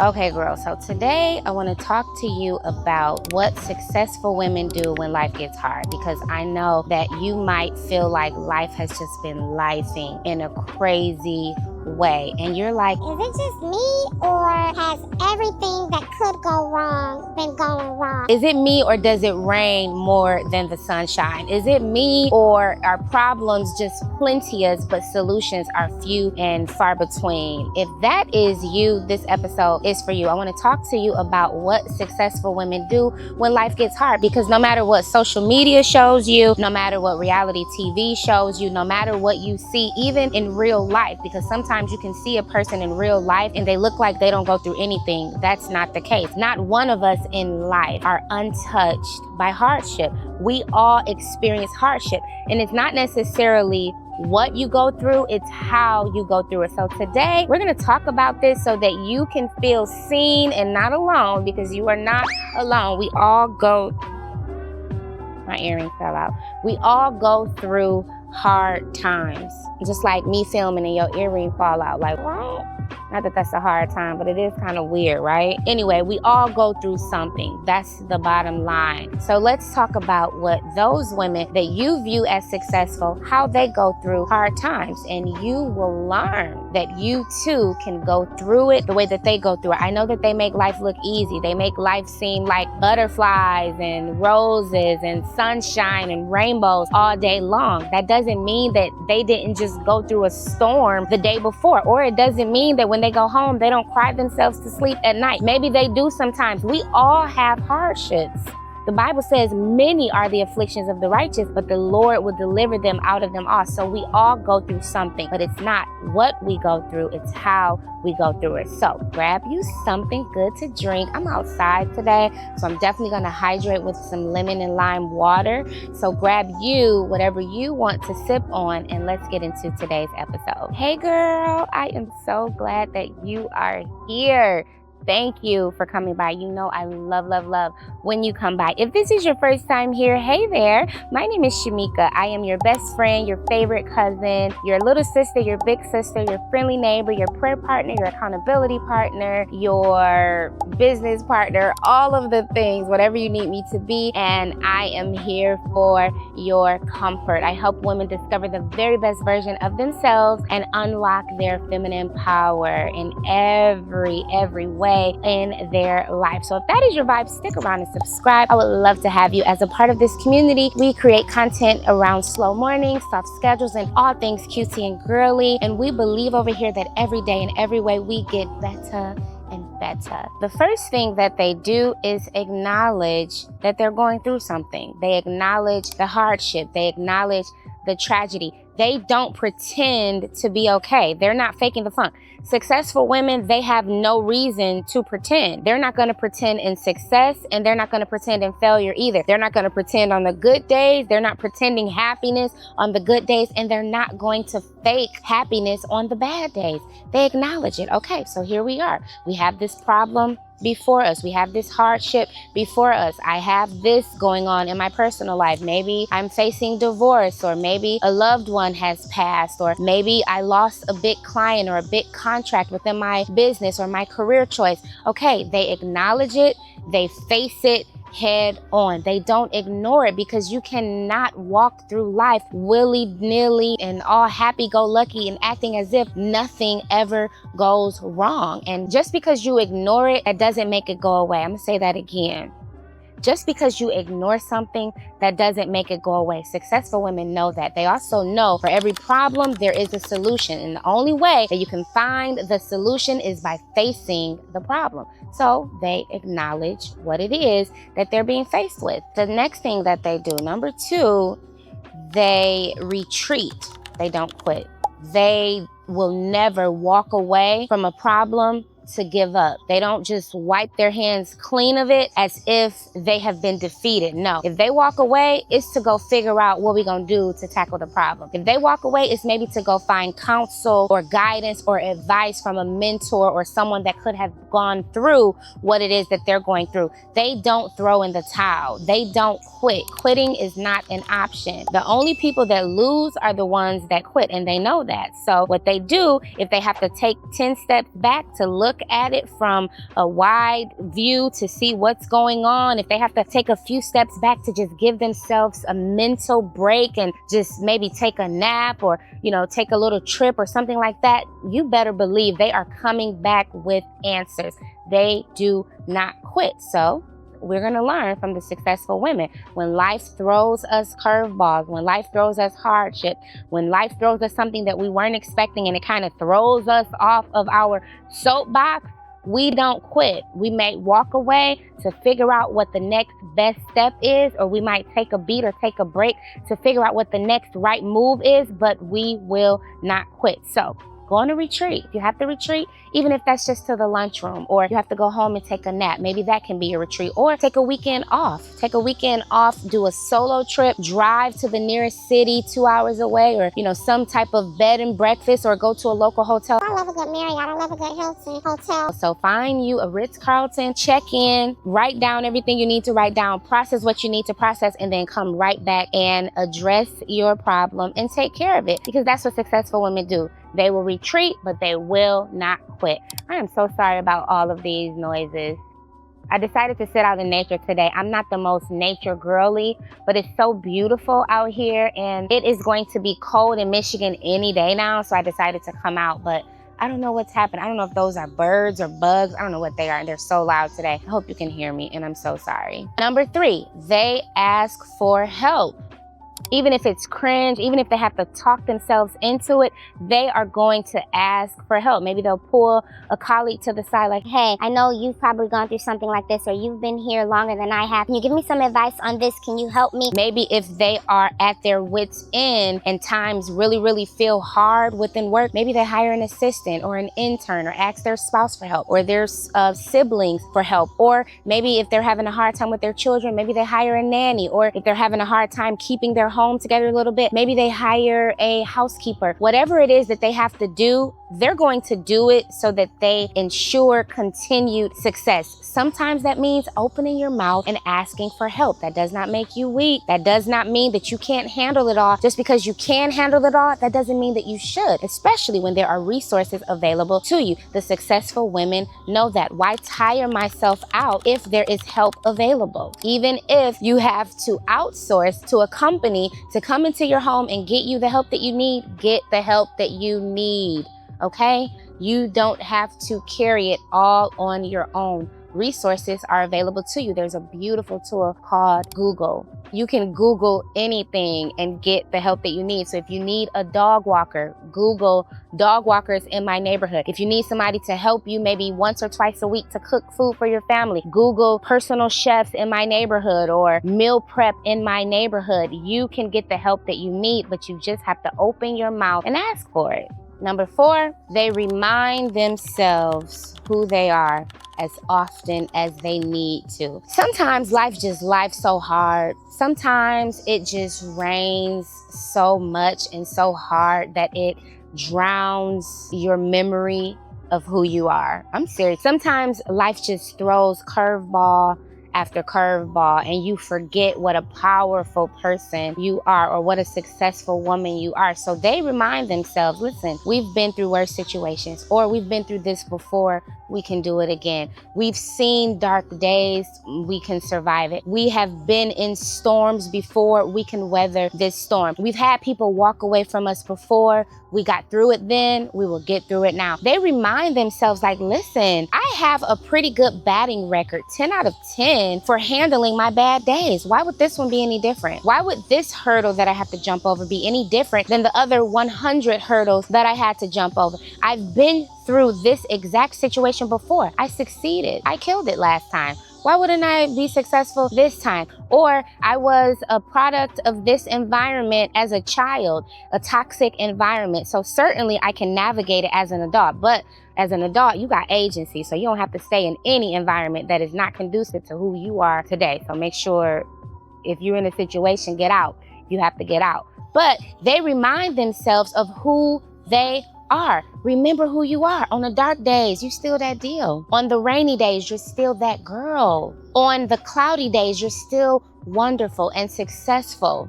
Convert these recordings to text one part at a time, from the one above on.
Okay, girl, so today I want to talk to you about what successful women do when life gets hard, because I know that you might feel like life has just been lifing in a crazy way, and you're like, Is it just me, or has everything that could go wrong been going wrong? is it me, or does it rain more than the sunshine? Is it me, or are problems just plenteous but solutions are few and far between? If that is you, this episode is for you. I want to talk to you about what successful women do when life gets hard, because no matter what social media shows you, no matter what reality TV shows you, no matter what you see, even in real life, because sometimes you can see a person in real life and they look like they don't go through anything. That's not the case. Not one of us in life are untouched by hardship. We all experience hardship, and it's not necessarily what you go through, it's how you go through it. So today we're going to talk about this so that you can feel seen and not alone, because you are not alone. We all go, my earring fell out. We all go through hard times, just like me filming and your earring fall out. Like, what? Not that that's a hard time, but it is kind of weird, right? Anyway, we all go through something. That's the bottom line. So let's talk about what those women that you view as successful, how they go through hard times, and you will learn that you too can go through it the way that they go through it. I know that they make life look easy. They make life seem like butterflies and roses and sunshine and rainbows all day long. That doesn't mean that they didn't just go through a storm the day before, or it doesn't mean that when they go home, they don't cry themselves to sleep at night. Maybe they do sometimes. We all have hardships. The Bible says many are the afflictions of the righteous, but the Lord will deliver them out of them all. So we all go through something, but it's not what we go through, it's how we go through it. So grab you something good to drink. I'm outside today, so I'm definitely gonna hydrate with some lemon and lime water. So grab you whatever you want to sip on, and let's get into today's episode. Hey girl, I am so glad that you are here. Thank you for coming by. You know I love when you come by. If this is your first time here, hey there. My name is Shamika. I am your best friend, your favorite cousin, your little sister, your big sister, your friendly neighbor, your prayer partner, your accountability partner, your business partner, all of the things, whatever you need me to be. And I am here for your comfort. I help women discover the very best version of themselves and unlock their feminine power in every way in their life. So if that is your vibe, stick around and subscribe. I would love to have you as a part of this community. We create content around slow mornings, soft schedules, and all things cutesy and girly. And we believe over here that every day in every way we get better and better. The first thing that they do is acknowledge that they're going through something. They acknowledge the hardship. They acknowledge the tragedy. They don't pretend to be okay. They're not faking the funk. Successful women, they have no reason to pretend. They're not going to pretend in success, and they're not going to pretend in failure either. They're not going to pretend on the good days. They're not pretending happiness on the good days, and they're not going to fake happiness on the bad days. They acknowledge it. Okay, so here we are. We have this problem before us. We have this hardship before us. I have this going on in my personal life. Maybe I'm facing divorce, or maybe a loved one has passed, or maybe I lost a big client or a big contract within my business or my career choice. Okay, they acknowledge it, they face it head on. They don't ignore it, because you cannot walk through life willy-nilly and all happy-go-lucky and acting as if nothing ever goes wrong. And just because you ignore it, that doesn't make it go away. I'm gonna say that again. Just because you ignore something, that doesn't make it go away. Successful women know that. They also know for every problem, there is a solution. And the only way that you can find the solution is by facing the problem. So they acknowledge what it is that they're being faced with. The next thing that they do, number 2, they retreat. They don't quit. They will never walk away from a problem to give up. They don't just wipe their hands clean of it as if they have been defeated. No, if they walk away, it's to go figure out what we're gonna do to tackle the problem. If they walk away, it's maybe to go find counsel or guidance or advice from a mentor or someone that could have gone through what it is that they're going through. They don't throw in the towel. They don't quit. Quitting is not an option. The only people that lose are the ones that quit, and they know that. So what they do, if they have to take 10 steps back to look at it from a wide view to see what's going on, if they have to take a few steps back to just give themselves a mental break and just maybe take a nap or, take a little trip or something like that, you better believe they are coming back with answers. They do not quit. So we're going to learn from the successful women. When life throws us curveballs, when life throws us hardship, when life throws us something that we weren't expecting and it kind of throws us off of our soapbox, we don't quit. We may walk away to figure out what the next best step is, or we might take a beat or take a break to figure out what the next right move is, but we will not quit. So go on a retreat. If you have to retreat, even if that's just to the lunchroom, or you have to go home and take a nap, maybe that can be a retreat. Or take a weekend off. Take a weekend off, do a solo trip, drive to the nearest city 2 hours away, or, some type of bed and breakfast, or go to a local hotel. I love a good Marriott. I love a good Hilton hotel. So find you a Ritz-Carlton, check in, write down everything you need to write down, process what you need to process, and then come right back and address your problem and take care of it. Because that's what successful women do. They will retreat, but they will not quit. I am so sorry about all of these noises. I decided to sit out in nature today. I'm not the most nature girly, but it's so beautiful out here, and it is going to be cold in Michigan any day now, so I decided to come out, but I don't know what's happened. I don't know if those are birds or bugs. I don't know what they are, and they're so loud today. I hope you can hear me, and I'm so sorry. Number 3, they ask for help. Even if it's cringe, even if they have to talk themselves into it, they are going to ask for help. Maybe they'll pull a colleague to the side like, hey, I know you've probably gone through something like this, or you've been here longer than I have. Can you give me some advice on this? Can you help me? Maybe if they are at their wits' end and times really, really feel hard within work, maybe they hire an assistant or an intern, or ask their spouse for help, or their siblings for help. Or maybe if they're having a hard time with their children, maybe they hire a nanny. Or if they're having a hard time keeping their home together a little bit, maybe they hire a housekeeper. Whatever it is that they have to do, they're going to do it so that they ensure continued success. Sometimes that means opening your mouth and asking for help. That does not make you weak. That does not mean that you can't handle it all. Just because you can handle it all, that doesn't mean that you should, especially when there are resources available to you. The successful women know that. Why tire myself out if there is help available? Even if you have to outsource to a company to come into your home and get you the help that you need, get the help that you need, okay? You don't have to carry it all on your own. Resources are available to you. There's a beautiful tool called Google. You can Google anything and get the help that you need. So if you need a dog walker, Google dog walkers in my neighborhood. If you need somebody to help you maybe once or twice a week to cook food for your family, Google personal chefs in my neighborhood or meal prep in my neighborhood. You can get the help that you need, but you just have to open your mouth and ask for it. Number 4, they remind themselves who they are as often as they need to. Sometimes life so hard. Sometimes it just rains so much and so hard that it drowns your memory of who you are. I'm serious. Sometimes life just throws curveball after curveball, and you forget what a powerful person you are or what a successful woman you are. So they remind themselves, listen, we've been through worse situations, or we've been through this before, we can do it again. We've seen dark days, we can survive it. We have been in storms before, we can weather this storm. We've had people walk away from us before, we got through it then, we will get through it now. They remind themselves like, listen, I have a pretty good batting record, 10 out of 10 for handling my bad days. Why would this one be any different? Why would this hurdle that I have to jump over be any different than the other 100 hurdles that I had to jump over? I've been through this exact situation before. I succeeded. I killed it last time. Why wouldn't I be successful this time? Or I was a product of this environment as a child, a toxic environment. So certainly I can navigate it as an adult. But as an adult, you got agency. So you don't have to stay in any environment that is not conducive to who you are today. So make sure if you're in a situation, get out. You have to get out. But they remind themselves of who they are. Remember who you are. On the dark days, you're still that deal. On the rainy days, you're still that girl. On the cloudy days, you're still wonderful and successful.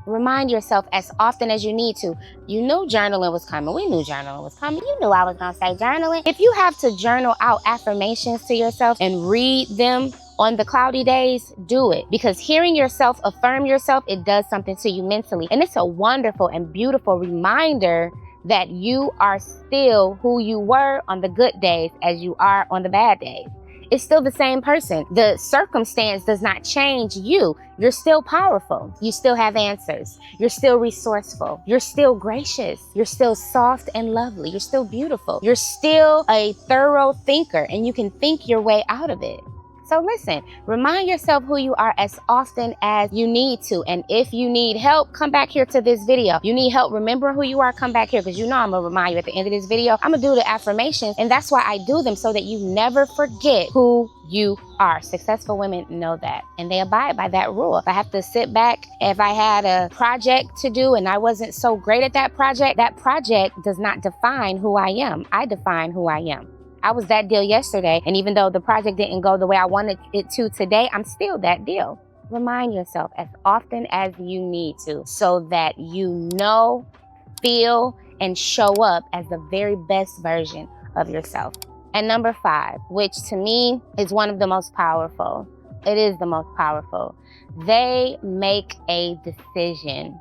Remind yourself as often as you need to. You knew journaling was coming. We knew journaling was coming. You knew I was gonna say journaling. If you have to journal out affirmations to yourself and read them on the cloudy days, do it. Because hearing yourself affirm yourself, it does something to you mentally. And it's a wonderful and beautiful reminder that you are still who you were on the good days as you are on the bad days. It's still the same person. The circumstance does not change you. You're still powerful. You still have answers. You're still resourceful. You're still gracious. You're still soft and lovely. You're still beautiful. You're still a thorough thinker, and you can think your way out of it. So listen, remind yourself who you are as often as you need to. And if you need help, come back here to this video. You need help remembering who you are, come back here, because you know I'm gonna remind you at the end of this video. I'm gonna do the affirmations, and that's why I do them, so that you never forget who you are. Successful women know that, and they abide by that rule. If I have to sit back, if I had a project to do and I wasn't so great at that project does not define who I am. I define who I am. I was that deal yesterday, and even though the project didn't go the way I wanted it to today, I'm still that deal. Remind yourself as often as you need to, so that you know, feel, and show up as the very best version of yourself. And number 5, which to me is one of the most powerful. It is the most powerful. They make a decision.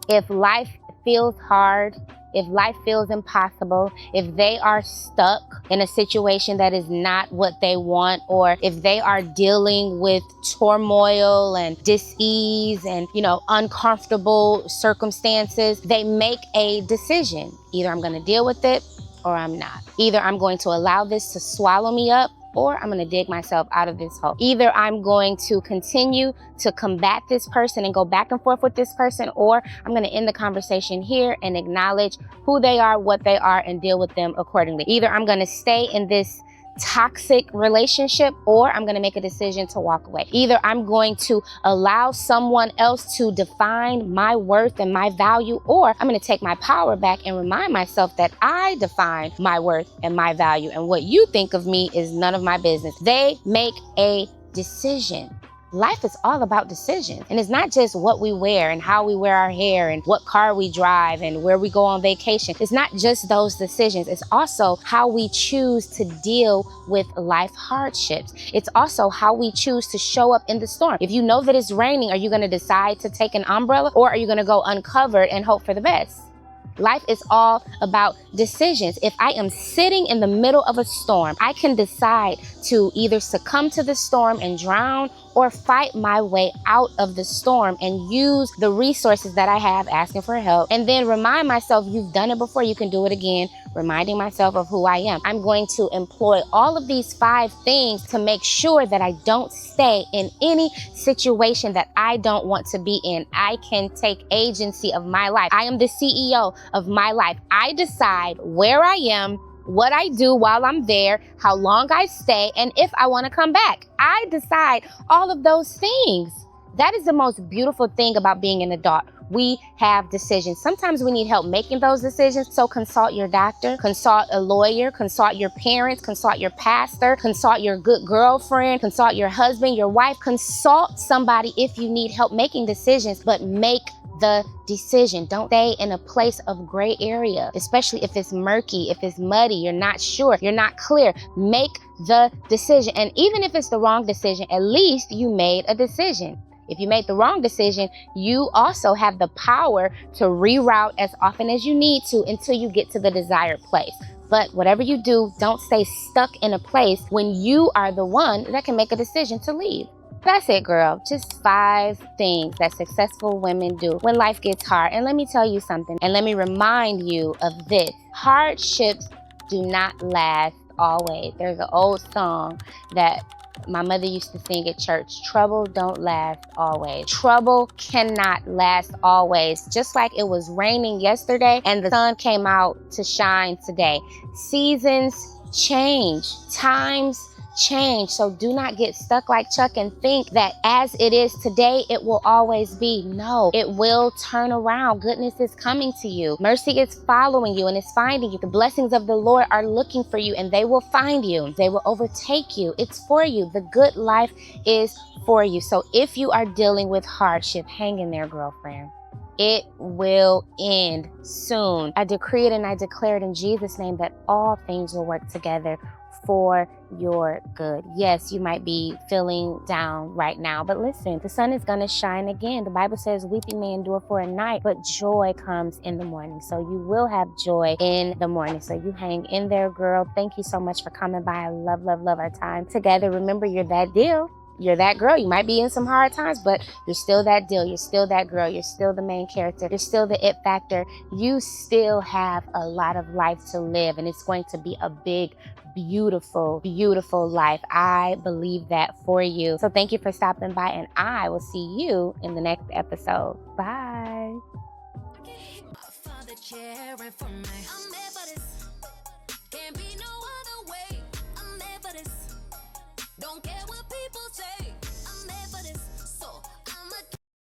If life feels hard, if life feels impossible, if they are stuck in a situation that is not what they want, or if they are dealing with turmoil and dis-ease and, uncomfortable circumstances, they make a decision. Either I'm gonna deal with it or I'm not. Either I'm going to allow this to swallow me up, or I'm gonna dig myself out of this hole. Either I'm going to continue to combat this person and go back and forth with this person, or I'm gonna end the conversation here and acknowledge who they are, what they are, and deal with them accordingly. Either I'm gonna stay in this toxic relationship, or I'm gonna make a decision to walk away. Either I'm going to allow someone else to define my worth and my value, or I'm gonna take my power back and remind myself that I define my worth and my value, and what you think of me is none of my business. They make a decision. Life is all about decisions. And it's not just what we wear and how we wear our hair and what car we drive and where we go on vacation. It's not just those decisions. It's also how we choose to deal with life hardships. It's also how we choose to show up in the storm. If you know that it's raining, are you gonna decide to take an umbrella, or are you gonna go uncovered and hope for the best? Life is all about decisions. If I am sitting in the middle of a storm, I can decide to either succumb to the storm and drown, or fight my way out of the storm and use the resources that I have, asking for help, and then remind myself, you've done it before, you can do it again, reminding myself of who I am. I'm going to employ all of these 5 things to make sure that I don't stay in any situation that I don't want to be in. I can take agency of my life. I am the CEO of my life. I decide where I am, what I do while I'm there, how long I stay, and if I want to come back. I decide all of those things. That is the most beautiful thing about being an adult. We have decisions. Sometimes we need help making those decisions. So consult your doctor, consult a lawyer, consult your parents, consult your pastor, consult your good girlfriend, consult your husband, your wife. Consult somebody if you need help making decisions, but make the decision. Don't stay in a place of gray area, especially if it's murky, if it's muddy, you're not sure, you're not clear. Make the decision. And even if it's the wrong decision, at least you made a decision. If you made the wrong decision, you also have the power to reroute as often as you need to until you get to the desired place. But whatever you do, don't stay stuck in a place when you are the one that can make a decision to leave. That's it, girl. Just 5 things that successful women do when life gets hard. And let me tell you something, and let me remind you of this. Hardships do not last always. There's an old song that my mother used to sing at church. Trouble don't last always. Trouble cannot last always. Just like it was raining yesterday and the sun came out to shine today. Seasons change. Times change. So do not get stuck like Chuck and think that as it is today, it will always be. No, it will turn around. Goodness is coming to you. Mercy is following you and is finding you. The blessings of the Lord are looking for you, and they will find you. They will overtake you. It's for you. The good life is for you. So if you are dealing with hardship, hang in there, girlfriend. It will end soon. I decree it and I declare it in Jesus' name that all things will work together for your good. Yes, you might be feeling down right now, but listen, the sun is going to shine again. The Bible says weeping may endure for a night, but joy comes in the morning. So you will have joy in the morning. So you hang in there, girl. Thank you so much for coming by. I love, love, love our time together. Remember, you're that deal. You're that girl. You might be in some hard times, but you're still that deal. You're still that girl. You're still the main character. You're still the it factor. You still have a lot of life to live, and it's going to be a big, beautiful, beautiful life. I believe that for you. So thank you for stopping by, and I will see you in the next episode. Bye.